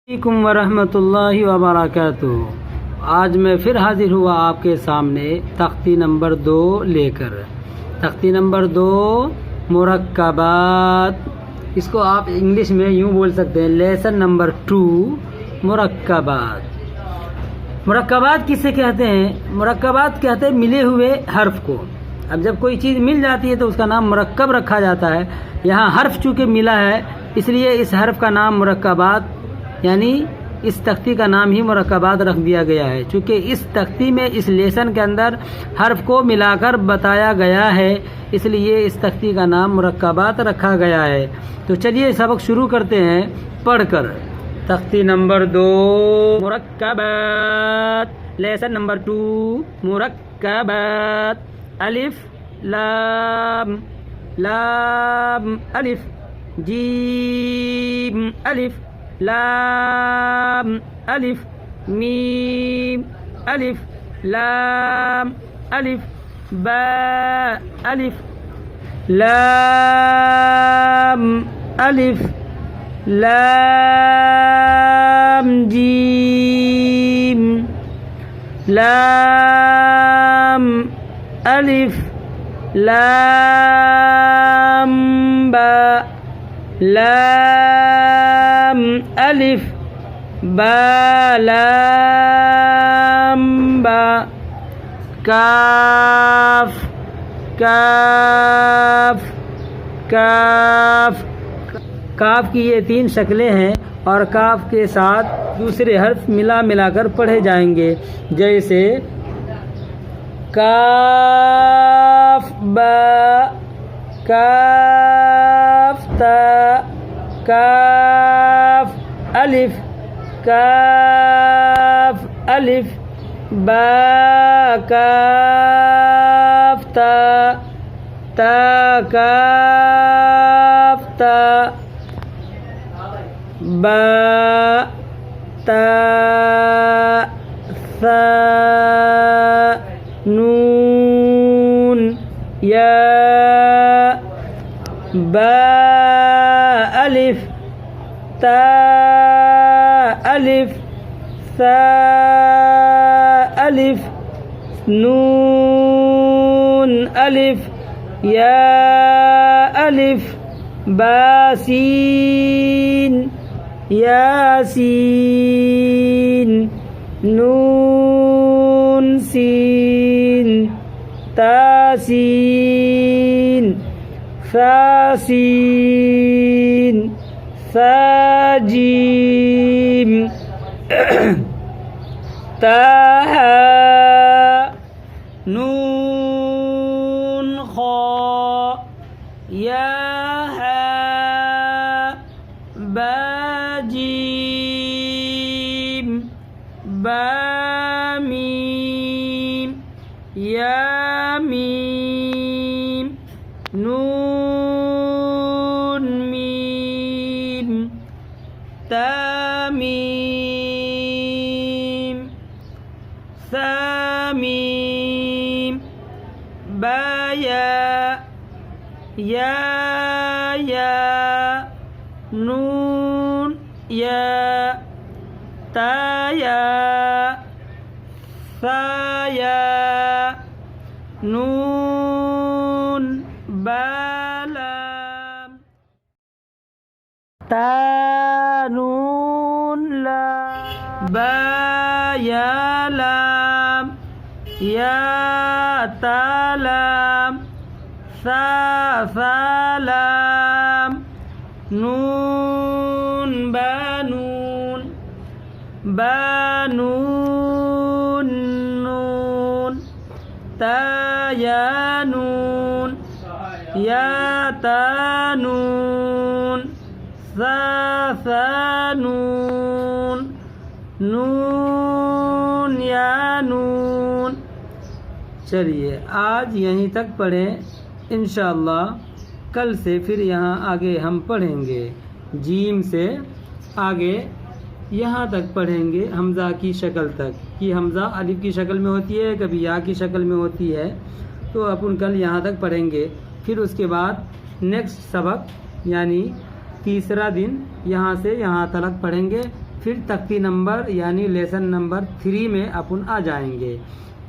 अस्सलामुअलैकुम वरहमतुल्लाहि वबरकातुहू। आज मैं फिर हाजिर हुआ आपके सामने तख्ती नंबर 2 लेकर। तख्ती नंबर 2 मुरक्कबात, इसको आप इंग्लिश में यूँ बोल सकते हैं लेसन नंबर 2 मुरक्कबात। मुरक्कबात किसे कहते हैं? मुरक्कबात कहते हैं मिले हुए हर्फ को। अब जब कोई चीज़ मिल जाती है तो उसका नाम मुरक्कब रखा जाता है। यहाँ हर्फ चूँकि मिला है इसलिए इस हर्फ का नाम मुरक्कबात यानी इस तख्ती का नाम ही मुरक्कबात रख दिया गया है। चूँकि इस तख्ती में इस लेसन के अंदर हर्फ को मिलाकर बताया गया है इसलिए इस तख्ती का नाम मुरक्कबात रखा गया है। तो चलिए सबक शुरू करते हैं पढ़कर। तख्ती नंबर 2 मुरक्कबात, लेसन नंबर 2 मुरक्कबात। अलिफ लाम, लाम अलिफ, जीम अलिफ, लाम अलिफ, मीम अलिफ, लाम अलिफ, बा अलिफ, लाम अलिफ, लाम जीम, लाम अलिफ, लाम बा, लाम अलिफ, बा लाम बा। काफ, काफ, काफ। काफ की ये 3 शक्लें हैं और काफ के साथ दूसरे हर्फ मिला मिलाकर पढ़े जाएंगे। जैसे काफ बा, काफ ता, काफ अलिफ, काफ अलिफ, बा काफ ता, ता काफ ता, बा ता सा, नून या, बा अलिफ, ता अलिफ, सा अलिफ, नून अलिफ, या अलिफ, बासीन, यासीन, नून सीन, तासीन, सासीन, साजीम, ताहा, नून खा, या बाजीम, बामीम, यामीम, नून मीम, तामीम, सामीम, बाया, या नून या, ताया, साया, नून बालाम, ता नून लाम, बा या लाम, या तालाम, सा सालाम, नून बानून, बानून नून, तायानून, या तानून, सासानून, नून यानून। चलिए आज यहीं तक पढ़ें। इंशाअल्लाह कल से फिर यहाँ आगे हम पढ़ेंगे। जीम से आगे यहाँ तक पढ़ेंगे हमज़ा की शक्ल तक, कि हमज़ा अलिफ की शक्ल में होती है, कभी या की शक्ल में होती है। तो अपन कल यहाँ तक पढ़ेंगे। फिर उसके बाद नेक्स्ट सबक यानी तीसरा दिन यहाँ से यहाँ तक पढ़ेंगे। फिर तख्ती नंबर यानी लेसन नंबर 3 में अपन आ जाएंगे।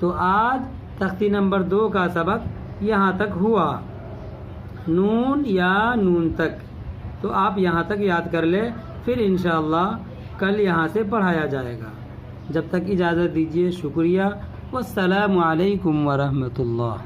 तो आज तख्ती नंबर 2 का सबक यहाँ तक हुआ, नून या नून तक। तो आप यहाँ तक याद कर ले, फिर इंशाअल्लाह कल यहाँ से पढ़ाया जाएगा। जब तक इजाज़त दीजिए, शुक्रिया। वस्सलामु अलैकुम वरहमतुल्लाह।